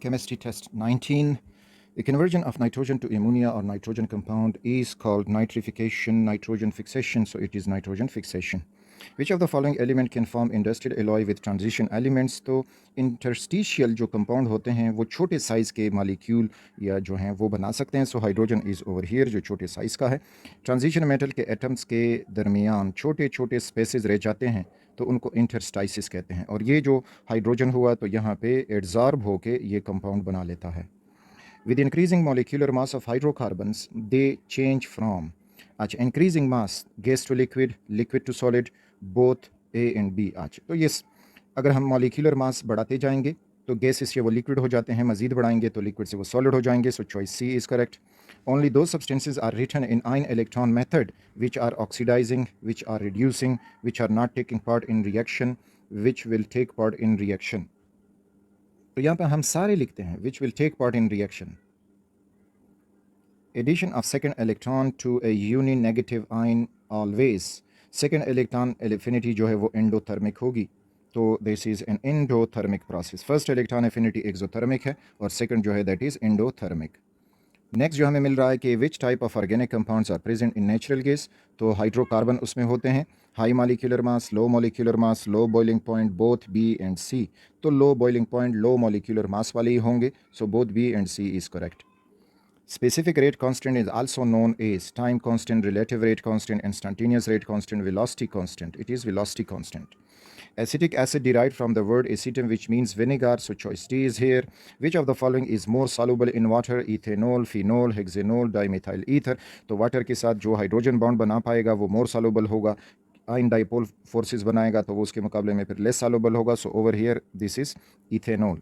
Chemistry test 19. The conversion of nitrogen to ammonia or nitrogen compound is called nitrification, nitrogen fixation, so it is nitrogen fixation. Which of the following element can form industrial alloy with transition elements? तो interstitial जो compound होते हैं वो छोटे size के molecule या जो हैं वो बना सकते हैं. So hydrogen is over here जो छोटे साइज़ का है. ट्रांजिशन मेटल के एटम्स के दरमियान छोटे छोटे स्पेसेस रह जाते हैं तो उनको इंटरस्टाइसिस कहते हैं. और ये जो हाइड्रोजन हुआ तो यहाँ पे एड्जॉर्ब होके ये कंपाउंड बना लेता है. With increasing molecular mass of hydrocarbons, they change from increasing mass, gas to liquid, liquid to solid, both A and B. तो ये अगर हम molecular mass बढ़ाते जाएंगे तो gases से वो liquid हो जाते हैं, मज़ीद बढ़ाएंगे तो liquid से वो solid हो जाएंगे. So choice C is correct. Only those substances are written in ion electron method which are oxidizing, which are reducing, which are not taking part in reaction, which will take part in reaction. तो यहाँ पे हम सारे लिखते हैं which will take part in reaction. Addition of second electron to a uni-negative ion always. Second electron affinity जो है वो endothermic होगी. तो this is an endothermic process. First electron affinity exothermic है और second जो है that is endothermic. नेक्स्ट जो हमें मिल रहा है कि which type of organic compounds are present in natural gas. तो हाइड्रोकार्बन उसमें होते हैं. High molecular mass, low molecular mass, low boiling point, both B and C. तो low boiling point low molecular mass वाले ही होंगे. So both B and C is correct. Specific rate constant is also known as time constant, relative rate constant, instantaneous rate constant, velocity constant. It is velocity constant. Acetic acid derived from the word acetum which means vinegar, so choice D is here. Which of the following is more soluble in water? Ethanol, phenol, hexanol, dimethyl ether. तो water के साथ जो hydrogen bond बना पाएगा वो मोर soluble होगा. Ion dipole forces बनाएगा तो वो उसके मुकाबले में फिर लेस सॉल्युबल होगा. सो over here this is ethanol.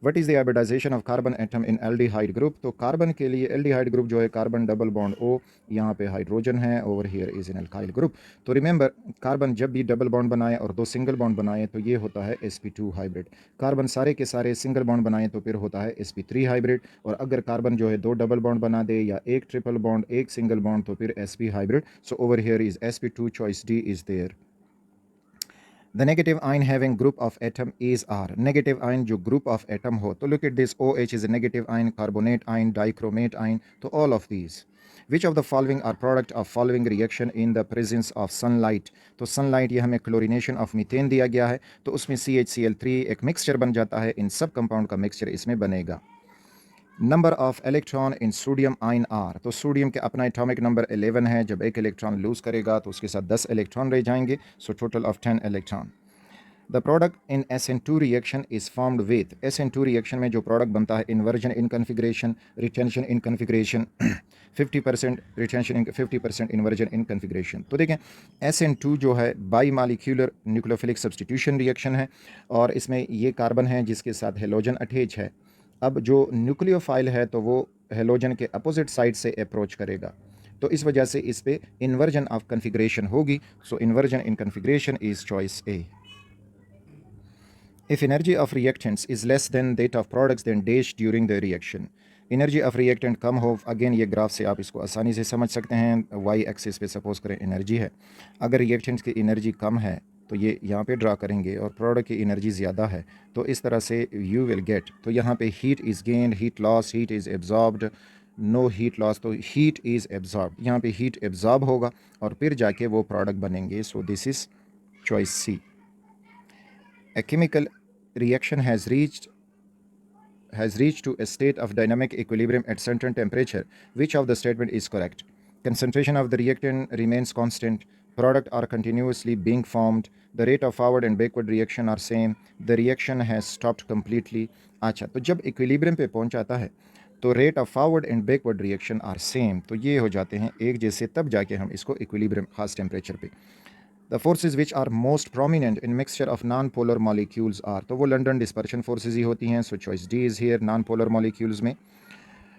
What is the hybridization of carbon atom in aldehyde group? तो कार्बन के लिए aldehyde group जो है कार्बन डबल बॉन्ड O, यहाँ पे हाइड्रोजन है. Over here is an alkyl group. तो रिमेंबर कार्बन जब भी डबल बॉन्ड बनाए और दो सिंगल बॉन्ड बनाए तो ये होता है sp2 हाइब्रिड. कार्बन सारे के सारे सिंगल बॉन्ड बनाए तो फिर होता है sp3 हाइब्रिड. और अगर कार्बन जो है दो डबल बॉन्ड बना दे या एक ट्रिपल बॉन्ड एक सिंगल बॉन्ड तो फिर sp hybrid. So over here is sp2. Choice D is there. The negative ion having group of atom is R. Negative ion जो group of atom हो. तो look at this. OH is a negative ion, carbonate ion, dichromate ion. तो all of these. Which of the following are product of following reaction in the presence of sunlight? तो sunlight ये हमें chlorination of methane दिया गया है तो उसमें CHCl3 एक mixture बन जाता है. इन सब compound का mixture इसमें बनेगा. Number of electron in sodium ion are. तो सोडियम के अपना एटॉमिक नंबर 11 है. जब एक इलेक्ट्रॉन लूज करेगा तो उसके साथ 10 इलेक्ट्रॉन रह जाएंगे. So total of 10 electron. The product in SN2 reaction is formed with. SN2 reaction में जो प्रोडक्ट बनता है inversion in configuration, retention in configuration, 50% retention in 50% inversion in configuration. तो देखें SN2 जो है by molecular nucleophilic substitution reaction है और इसमें ये कार्बन है जिसके साथ हेलोजन अटैच है. अब जो न्यूक्लियोफाइल है तो वो हेलोजन के अपोजिट साइड से अप्रोच करेगा तो इस वजह से इस पे इन्वर्जन ऑफ कन्फिग्रेशन होगी. So inversion in configuration is choice A. If energy of reactants is less than that of products then dash during the reaction. Energy of reactant कम हो. अगेन ये ग्राफ से आप इसको आसानी से समझ सकते हैं. वाई एक्सिस पे सपोज करें एनर्जी है. अगर रिएक्टेंट्स की एनर्जी कम है तो ये यहाँ पे ड्रा करेंगे और प्रोडक्ट की एनर्जी ज़्यादा है तो इस तरह से यू विल गेट. तो यहाँ पे heat is gained, heat loss, heat is absorbed, no heat loss. तो हीट इज़ एब्जॉर्ब. यहाँ पे हीट एब्जॉर्ब होगा और फिर जाके वो प्रोडक्ट बनेंगे. So this is choice C. A chemical reaction has reached to a state of dynamic equilibrium at certain temperature. Which of the statement is correct? Concentration of the reactant remains constant. Product are continuously being formed. The rate of forward and backward reaction are same. The reaction has stopped completely. अच्छा, तो जब equilibrium पे पहुंच जाता है तो rate of forward and backward reaction are same. तो ये हो जाते हैं एक जैसे. तब जाके हम इसको इक्विलिब्रियम खास टेम्परेचर पे. The forces which are most prominent in mixture of non-polar molecules are. तो वो लंडन डिस्पर्शन फोर्सेज ही होती हैं. सो choice D is here non-polar molecules में.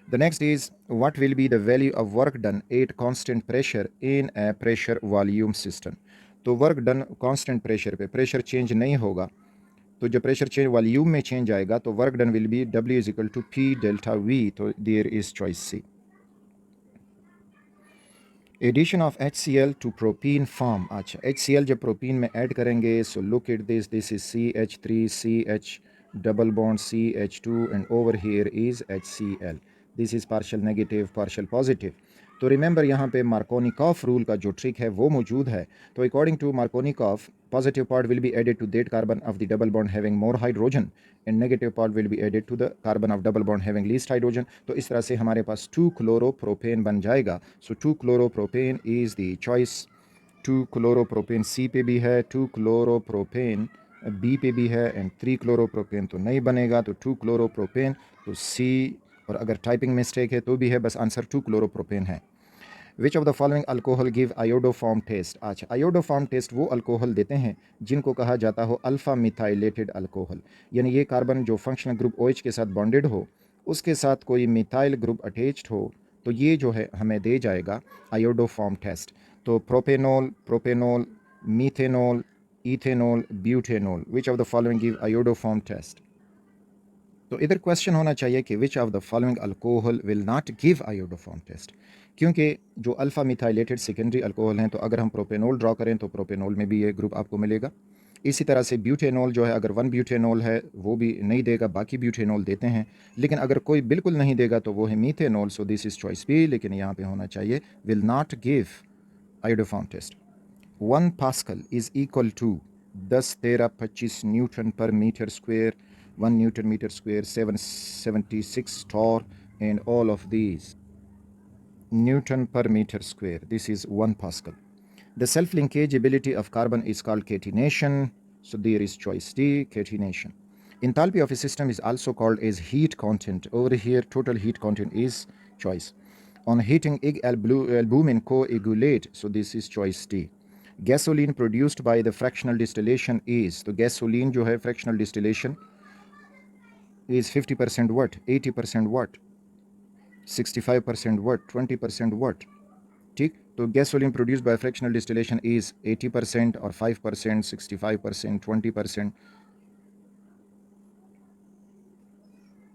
The next is what will be the value of work done at constant pressure in a pressure volume system. तो work done constant pressure पे, pressure change नहीं होगा तो जब pressure change volume में change आएगा तो work done will be W is equal to P delta V. तो there is choice C. Addition of HCl to propene form. अच्छा HCl जब प्रोपीन में ऐड करेंगे so look at this. This is CH3CH double bond CH2 and over here is HCl. This is partial negative, partial positive. तो remember यहाँ पे Markovnikov rule का जो trick है वो मौजूद है. तो according to Markovnikov, positive part will be added to that carbon of the double bond having more hydrogen and negative part will be added to the carbon of double bond having least hydrogen. तो इस तरह से हमारे पास 2-chloropropane बन जाएगा. So 2-chloropropane is the choice. 2-chloropropane C पे भी है, 2-chloropropane B पे भी है एंड 3-chloropropane तो नहीं बनेगा. तो 2-chloropropane तो C, और अगर टाइपिंग मिस्टेक है तो भी है, बस आंसर 2-chloropropane है. Which of the following alcohol give iodoform test. अच्छा, आयोडोफॉर्म टेस्ट वो अल्कोहल देते हैं जिनको कहा जाता हो अल्फ़ा मिथाइलेटेड अल्कोहल, यानी ये कार्बन जो फंक्शनल ग्रुप OH के साथ बॉन्डेड हो, उसके साथ कोई मिथाइल ग्रुप अटैच्ड हो, तो ये जो है हमें दे जाएगा आयोडोफॉर्म टेस्ट. तो propanol, propanol, methanol, ethanol, butanol, which of the following give iodoform test. तो इधर क्वेश्चन होना चाहिए कि which of the following alcohol will not give iodoform test, क्योंकि जो अल्फ़ा मिथाइलेटेड सेकेंडरी अल्कोहल हैं, तो अगर हम प्रोपेनॉल ड्रॉ करें तो प्रोपेनॉल में भी ये ग्रुप आपको मिलेगा. इसी तरह से ब्यूटेनॉल जो है, अगर 1 ब्यूटेनॉल है वो भी नहीं देगा, बाकी ब्यूटेनॉल देते हैं. लेकिन अगर कोई बिल्कुल नहीं देगा तो वो है methanol. So this is choice B, लेकिन यहाँ पे होना चाहिए will not give iodoform test. 1 pascal is equal to 10, 13, 25 newton per metre square, 1 Newton meter square, 776 torr, and all of these. Newton per meter square. This is 1 Pascal. The self-linkage ability of carbon is called catenation. So there is choice D, catenation. Enthalpy of a system is also called as heat content. Over here, total heat content is choice. On heating, albumin coagulate. So this is choice D. Gasoline produced by the fractional distillation is. So gasoline जो है fractional distillation is 50% what, 80% what, 65% what, 20% what. ठीक, तो gasoline produced by fractional distillation is 80% or 5%, 65%, 20%.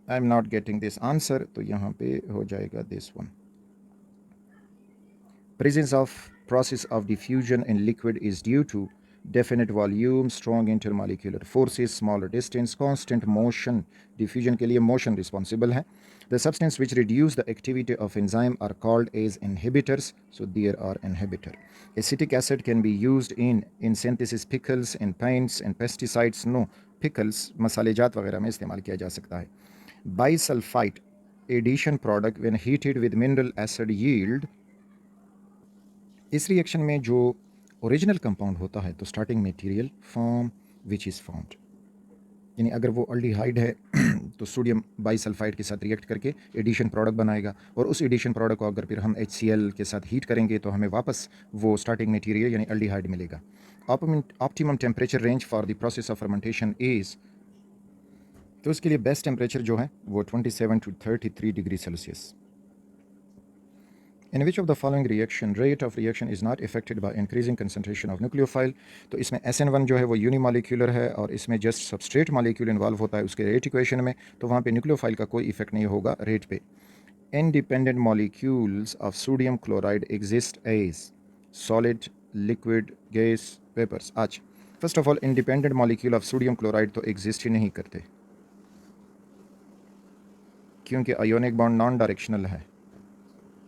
I'm not getting this answer, तो यहाँ पे हो जाएगा this one. Presence of process of diffusion in liquid is due to definite volume, strong intermolecular forces, smaller distance, constant motion. Diffusion के लिए motion responsible है. The substance which reduce the activity of enzyme are called as inhibitors. So there are inhibitor. Acetic acid can be used in synthesis pickles, in paints, and pesticides. No, pickles मसालेजात वगैरह में इस्तेमाल किया जा सकता है. Bisulfite addition product when heated with mineral acid yield. इस reaction में जो ओरिजिनल कंपाउंड होता है तो starting material form which is found, यानी अगर वो अल्डिहाइड है तो सोडियम बाइसल्फाइड के साथ रिएक्ट करके एडिशन प्रोडक्ट बनाएगा, और उस एडिशन प्रोडक्ट को अगर फिर हम HCl के साथ हीट करेंगे तो हमें वापस वो स्टार्टिंग मटेरियल यानी अल्डिहाइड मिलेगा. Optimum temperature range for the process of fermentation is, तो उसके लिए बेस्ट टेम्परेचर जो है वो 27 to 33 degree Celsius. In which of the following reaction rate of reaction is not affected by increasing concentration of nucleophile. तो इसमें SN1 जो है वो यूनिमॉलिक्यूलर है और इसमें जस्ट सबस्ट्रेट मॉलिक्यूल इन्वॉल्व होता है उसके रेट इक्वेशन में, तो वहाँ पे न्यूक्लियोफाइल का कोई इफेक्ट नहीं होगा रेट पे. Independent molecules of sodium chloride exist as solid, liquid, gas, vapors. आज first of all independent molecule of sodium chloride तो एग्जिस्ट ही नहीं करते, क्योंकि आयोनिक बॉन्ड नॉन डायरेक्शनल है.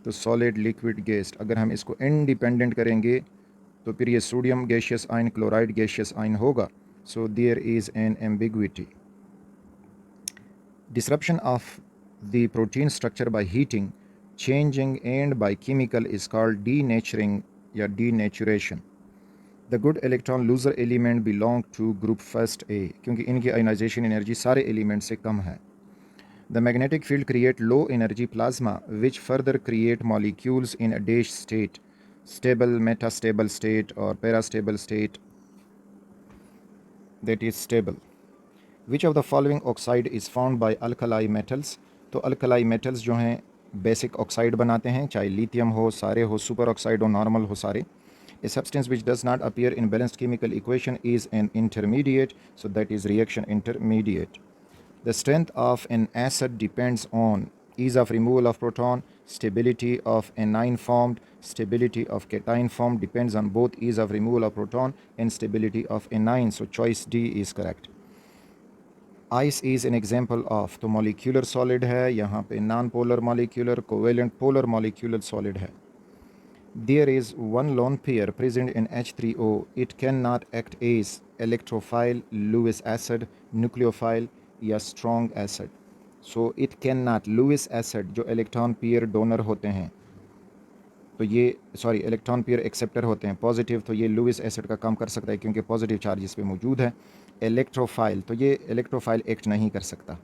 तो सॉलिड, लिक्विड, गैस, अगर हम इसको इंडिपेंडेंट करेंगे तो फिर ये sodium gaseous ion, chloride gaseous ion होगा. So there is an ambiguity. Disruption of the protein structure by heating, changing and by chemical is called denaturing या denaturation. The good electron loser element belong to group first A, क्योंकि इनकी ionisation energy सारे element से कम है. The magnetic field create low energy plasma which further create molecules in a dash state, stable, metastable state or parastable state, that is stable. Which of the following oxide is found by alkali metals? तो alkali metals जो हैं basic oxide बनाते हैं, चाहे lithium हो, सारे हो, super oxide हो, नॉर्मल हो, सारे. A substance which does not appear in balanced chemical equation is an intermediate, so that is reaction intermediate. The strength of an acid depends on ease of removal of proton, stability of anion formed, stability of cation formed depends on both ease of removal of proton and stability of anion. So choice D is correct. Ice is an example of, तो molecular solid है, यहाँ पे non polar molecular, covalent polar molecular solid है। There is one lone pair present in H3O. It cannot act as electrophile, Lewis acid, nucleophile या strong acid. So it cannot, Lewis acid जो electron pair donor होते हैं, तो ये electron pair acceptor होते हैं positive, तो ये लुइस एसिड का काम कर सकता है क्योंकि पॉजिटिव चार्ज इस पे मौजूद है। इलेक्ट्रोफाइल, तो ये इलेक्ट्रोफाइल एक्ट नहीं कर सकता।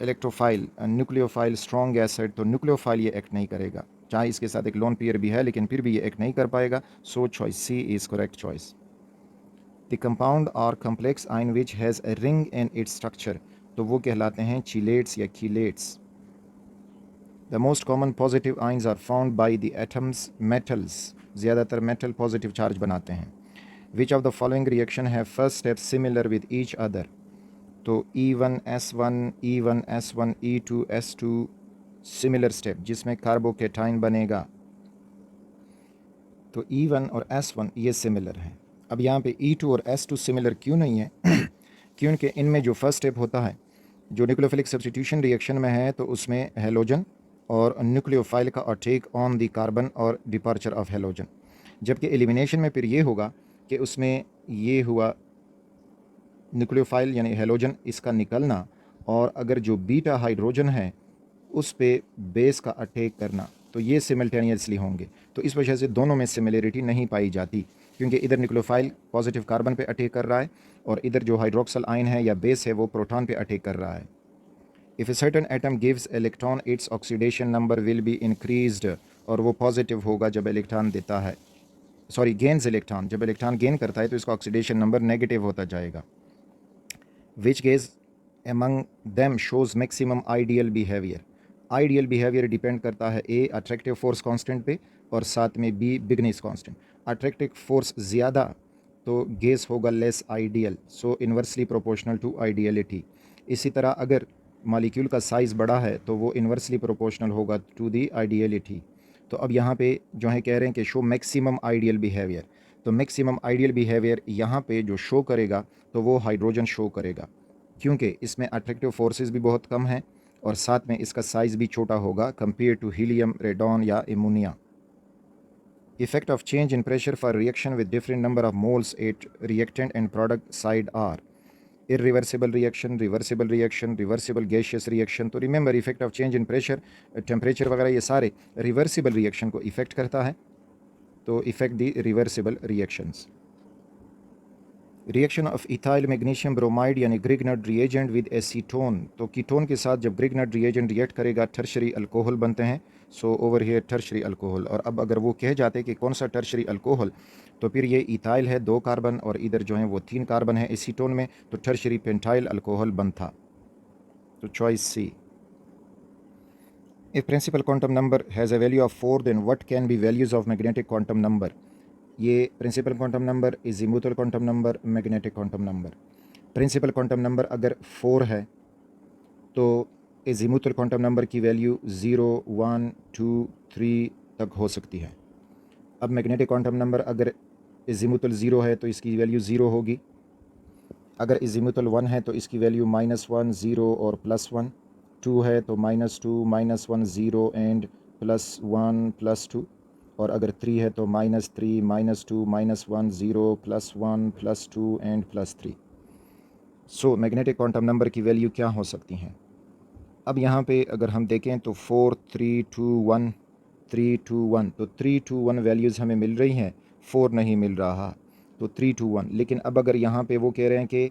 इलेक्ट्रोफाइल, न्यूक्लियोफाइल, स्ट्रॉन्ग एसिड, तो न्यूक्लियोफाइल ये एक्ट नहीं करेगा, चाहे इसके साथ एक लोन पेयर भी है लेकिन फिर भी ये एक्ट नहीं कर पाएगा। So choice C is correct choice. The compound और complex ion which has a ring in its structure, तो वो कहलाते हैं चीलेट्स या chelates. The most common positive ions are found by the atoms metals, ज़्यादातर मेटल पॉजिटिव चार्ज बनाते हैं। Which of the following reaction have first step similar with each other, तो E1S1, E1S1, E2S2 similar step जिसमें carbocation बनेगा, तो E1 और S1 ये similar हैं। अब यहाँ पे E2 और S2 सिमिलर क्यों नहीं है क्योंकि इनमें जो फर्स्ट स्टेप होता है, जो न्यूक्लियोफिलिक सब्स्टिट्यूशन रिएक्शन में है, तो उसमें हेलोजन और न्यूक्लियोफाइल का अटैक ऑन दी कार्बन और डिपार्चर ऑफ हेलोजन, जबकि एलिमिनेशन में फिर ये होगा कि उसमें ये हुआ न्यूक्लियोफाइल यानी हेलोजन इसका निकलना, और अगर जो बीटा हाइड्रोजन है उस पे बेस का अटैक करना, तो ये सिमल्टेनियसली होंगे। तो इस वजह से दोनों में सिमिलरिटी नहीं पाई जाती, क्योंकि इधर न्यूक्लियोफाइल पॉजिटिव कार्बन पे अटैक कर रहा है और इधर जो हाइड्रोक्सल आयन है या बेस है वो प्रोटॉन पे अटैक कर रहा है। If a certain atom gives electron its oxidation number will be increased, और वो पॉजिटिव होगा जब इलेक्ट्रॉन देता है, गेन्स इलेक्ट्रॉन, जब इलेक्ट्रॉन गेन करता है तो इसका ऑक्सीडेशन नंबर नेगेटिव होता जाएगा। Which gas among them shows maximum ideal behaviour, ideal behaviour depend करता है ए अट्रैक्टिव फोर्स कांस्टेंट पे और साथ में बी बिगनेस कांस्टेंट। अट्रैक्टिव फोर्स ज़्यादा तो गेस होगा less ideal, so inversely proportional to ideality. इसी तरह अगर मॉलिक्यूल का साइज़ बड़ा है तो वो इन्वर्सली प्रोपोर्शनल होगा टू दी आइडियलिटी। तो अब यहाँ पे जो है कह रहे हैं कि शो मैक्सिमम आइडियल बिहेवियर, तो मैक्सिमम आइडियल बिहेवियर यहाँ पे जो शो करेगा तो वो हाइड्रोजन शो करेगा, क्योंकि इसमें अट्रैक्टिव फोर्सेस भी बहुत कम हैं और साथ में इसका साइज़ भी छोटा होगा कंपेयर टू हीलियम, रेडॉन या ammonia. Effect of change in pressure for reaction with different number of moles at reactant and product side are irreversible reaction, reversible reaction, reversible gaseous reaction। तो remember effect of change in pressure, temperature वगैरह ये सारे reversible reaction को effect करता है, तो effect the reversible reactions. Reaction of ethyl magnesium bromide यानी ग्रिग्नर्ड reagent with acetone, तो कीटोन के साथ जब ग्रिग्नर्ड रिएजेंट रिएक्ट करेगा टर्शरी अल्कोहल बनते हैं। सो ओवर हियर टर्शरी अल्कोहल, और अब अगर वो कह जाते कि कौन सा टर्शरी अल्कोहल, तो फिर ये इथाइल है 2 कार्बन और इधर जो है वो 3 कार्बन है एसीटोन में, तो टर्शरी पेंटाइल अल्कोहल बनता। तो choice C. If principal quantum number has a value of 4 then what can be values of magnetic quantum number, ये principal quantum number, azimuthal quantum number, magnetic quantum number. Principal quantum number अगर 4 है तो azimuthal quantum number की value 0, 1, 2, 3 तक हो सकती है। अब मैग्नेटिक क्वांटम नंबर अगर इजीमुथल 0 है तो इसकी वैल्यू 0 होगी, अगर इजीमुथल 1 है तो इसकी वैल्यू -1, 0 और +1, 2 है तो -2, -1, 0 एंड +1, +2, और अगर 3 है तो -3, -2, -1, 0, +1, +2 and +3। So magnetic quantum number की वैल्यू क्या हो सकती हैं? अब यहाँ पे अगर हम देखें तो 4, 3, 2, 1, 3, 2, 1, तो 3, 2, 1 वैल्यूज़ हमें मिल रही हैं, 4 नहीं मिल रहा, तो 3, 2, 1। लेकिन अब अगर यहाँ पे वो कह रहे हैं कि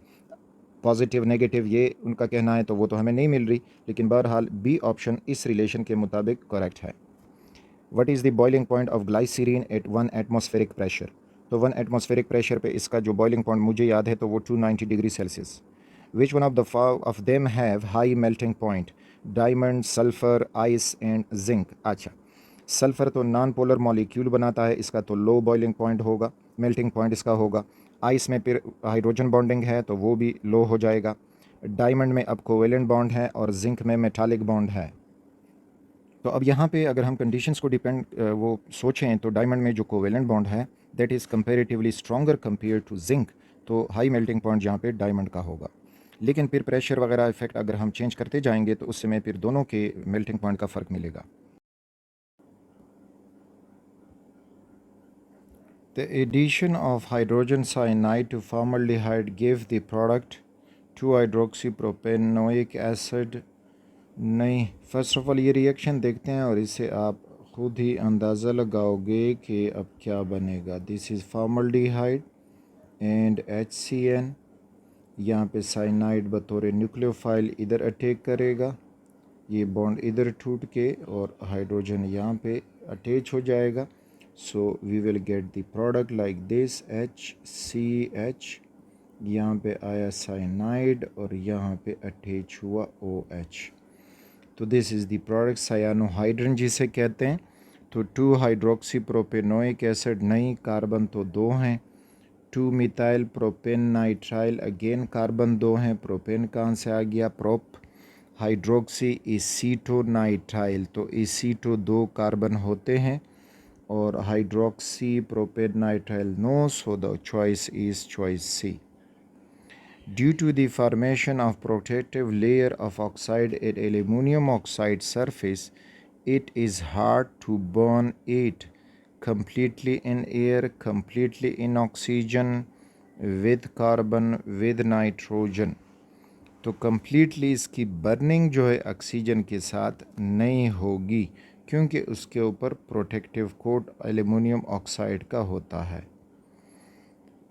पॉजिटिव नेगेटिव ये उनका कहना है, तो वो तो हमें नहीं मिल रही, लेकिन बहरहाल बी ऑप्शन इस रिलेशन के मुताबिक करेक्ट है। What is the boiling point of glycerine at 1 atmospheric pressure, तो 1 एटमॉस्फेरिक प्रेशर पे इसका जो बॉइलिंग पॉइंट मुझे याद है तो वो 290 degree Celsius. Which one of them have high melting point, diamond, sulphur, ice and zinc. अच्छा, सल्फ़र तो नॉन पोलर मॉलिक्यूल बनाता है, इसका तो लो बॉइलिंग पॉइंट होगा, मेल्टिंग पॉइंट इसका होगा। आइस में फिर हाइड्रोजन बॉन्डिंग है तो वो भी लो हो जाएगा। डायमंड में अब कोवेलेंट बॉन्ड है और जिंक में मेटालिक बॉन्ड है। तो अब यहाँ पे अगर हम कंडीशंस को डिपेंड वो सोचें तो डायमंड में जो कोवेलेंट बॉन्ड है that is comparatively stronger compare to zinc, तो हाई मेल्टिंग पॉइंट यहाँ पे डायमंड का होगा। लेकिन फिर प्रेशर वगैरह इफेक्ट अगर हम चेंज करते जाएंगे तो उस समय फिर दोनों के मेल्टिंग पॉइंट का फ़र्क मिलेगा। The addition of hydrogen cyanide to formaldehyde gave the product 2-hydroxypropanoic acid। नहीं, फर्स्ट ऑफ ऑल ये रिएक्शन देखते हैं और इससे आप खुद ही अंदाज़ा लगाओगे कि अब क्या बनेगा। This is formaldehyde and HCN। यहाँ पे साइनाइड बतौर न्यूक्लियोफाइल इधर अटैक करेगा, ये बॉन्ड इधर टूट के और हाइड्रोजन यहाँ पे अटैच हो जाएगा। So we will get the product like this HCH। यहाँ पे आया साइनाइड और यहाँ पे अटैच हुआ OH। तो दिस इज़ द प्रोडक्ट सायानोहाइड्रन जिसे कहते हैं। तो 2-हाइड्रोक्सीप्रोपेनोइक एसिड, नहीं कार्बन तो 2 हैं। Two methyl propane nitrile, again carbon 2 हैं। प्रोपेन कहाँ से आ गया, प्रोप। हाइड्रोक्सी एसीटोनाइट्राइल, तो एसीटो 2 कार्बन होते हैं और hydroxy propane nitrile no, so the choice is choice C। Due to the formation of protective layer of oxide at aluminum oxide surface, it is hard to burn it completely in air, completely in oxygen, with carbon, with nitrogen। तो completely इसकी burning जो है oxygen के साथ नहीं होगी क्योंकि उसके ऊपर प्रोटेक्टिव कोट एल्युमिनियम ऑक्साइड का होता है।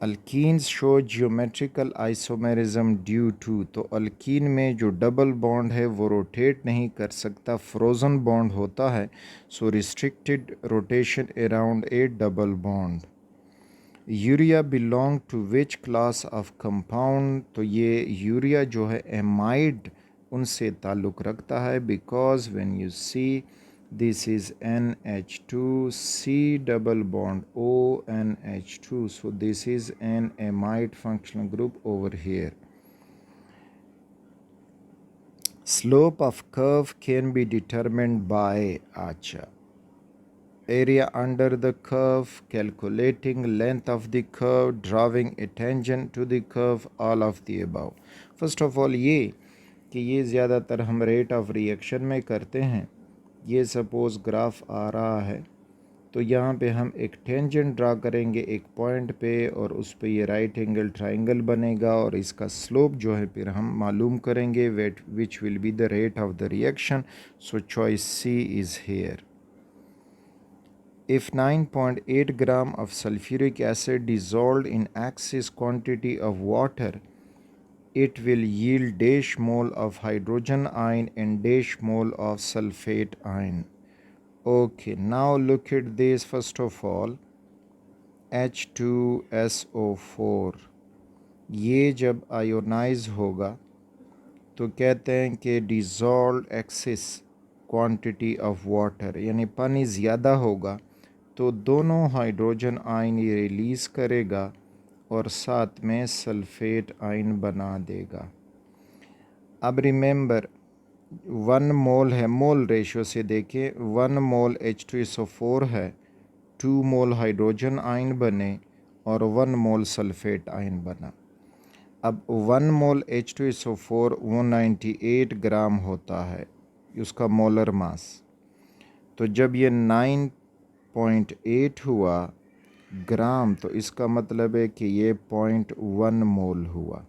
Alkenes show geometrical isomerism due to, तो अल्कीन में जो डबल बॉन्ड है वो रोटेट नहीं कर सकता, फ्रोज़न बॉन्ड होता है। So restricted rotation around a double bond. Urea belong to which class of compound, तो ये यूरिया जो है एमाइड उनसे ताल्लुक़ रखता है, because when you see this is NH2, C double bond ONH2, so this is an amide functional group over here. Slope of curve can be determined by area under the curve, calculating length of the curve, drawing a tangent to the curve, all of the above। First of all ये कि ये ज़्यादातर हम rate of reaction में करते हैं। ये suppose graph आ रहा है तो यहाँ पे हम एक टेंजेंट ड्रा करेंगे एक पॉइंट पे और उस पे ये राइट एंगल ट्राइंगल बनेगा और इसका स्लोप जो है फिर हम मालूम करेंगे which will be the rate of the reaction. So choice C is here. If 9.8 gram of sulfuric acid dissolved in excess quantity of water, it will yield dash mole of hydrogen ion and dash mole of sulfate ion। Okay, now look at this first of all, H2SO4 ये जब ionise होगा तो कहते हैं कि dissolve excess quantity of water, यानी पानी ज़्यादा होगा तो दोनों हाइड्रोजन आयन ये रिलीज़ करेगा और साथ में सल्फेट आयन बना देगा। अब रिमेंबर 1 मोल है, मोल रेशियो से देखें 1 मोल H2SO4 है, 2 मोल हाइड्रोजन आयन बने और 1 मोल सल्फेट आयन बना। अब 1 मोल H2SO4 198 ग्राम होता है उसका मोलर मास। तो जब ये 9.8 हुआ ग्राम तो इसका मतलब है कि ये 0.1 मोल हुआ।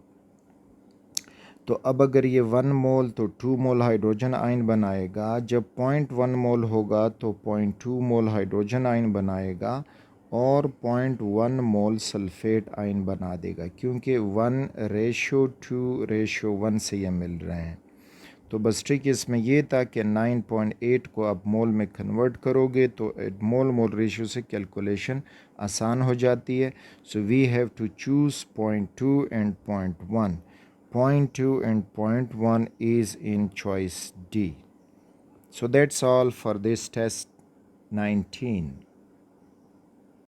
तो अब अगर ये 1 मोल तो 2 मोल हाइड्रोजन आयन बनाएगा, जब 0.1 मोल होगा तो 0.2 मोल हाइड्रोजन आयन बनाएगा और 0.1 मोल सल्फेट आयन बना देगा, क्योंकि 1:2:1 से ये मिल रहे हैं। तो बस ट्रिक इसमें ये था कि 9.8 को आप मोल में कन्वर्ट करोगे तो मोल रेशियो से कैलकुलेशन आसान हो जाती है। So we have to choose 0.2 and 0.1। 0.2 and 0.1 is in choice D। So that's all for this test 19.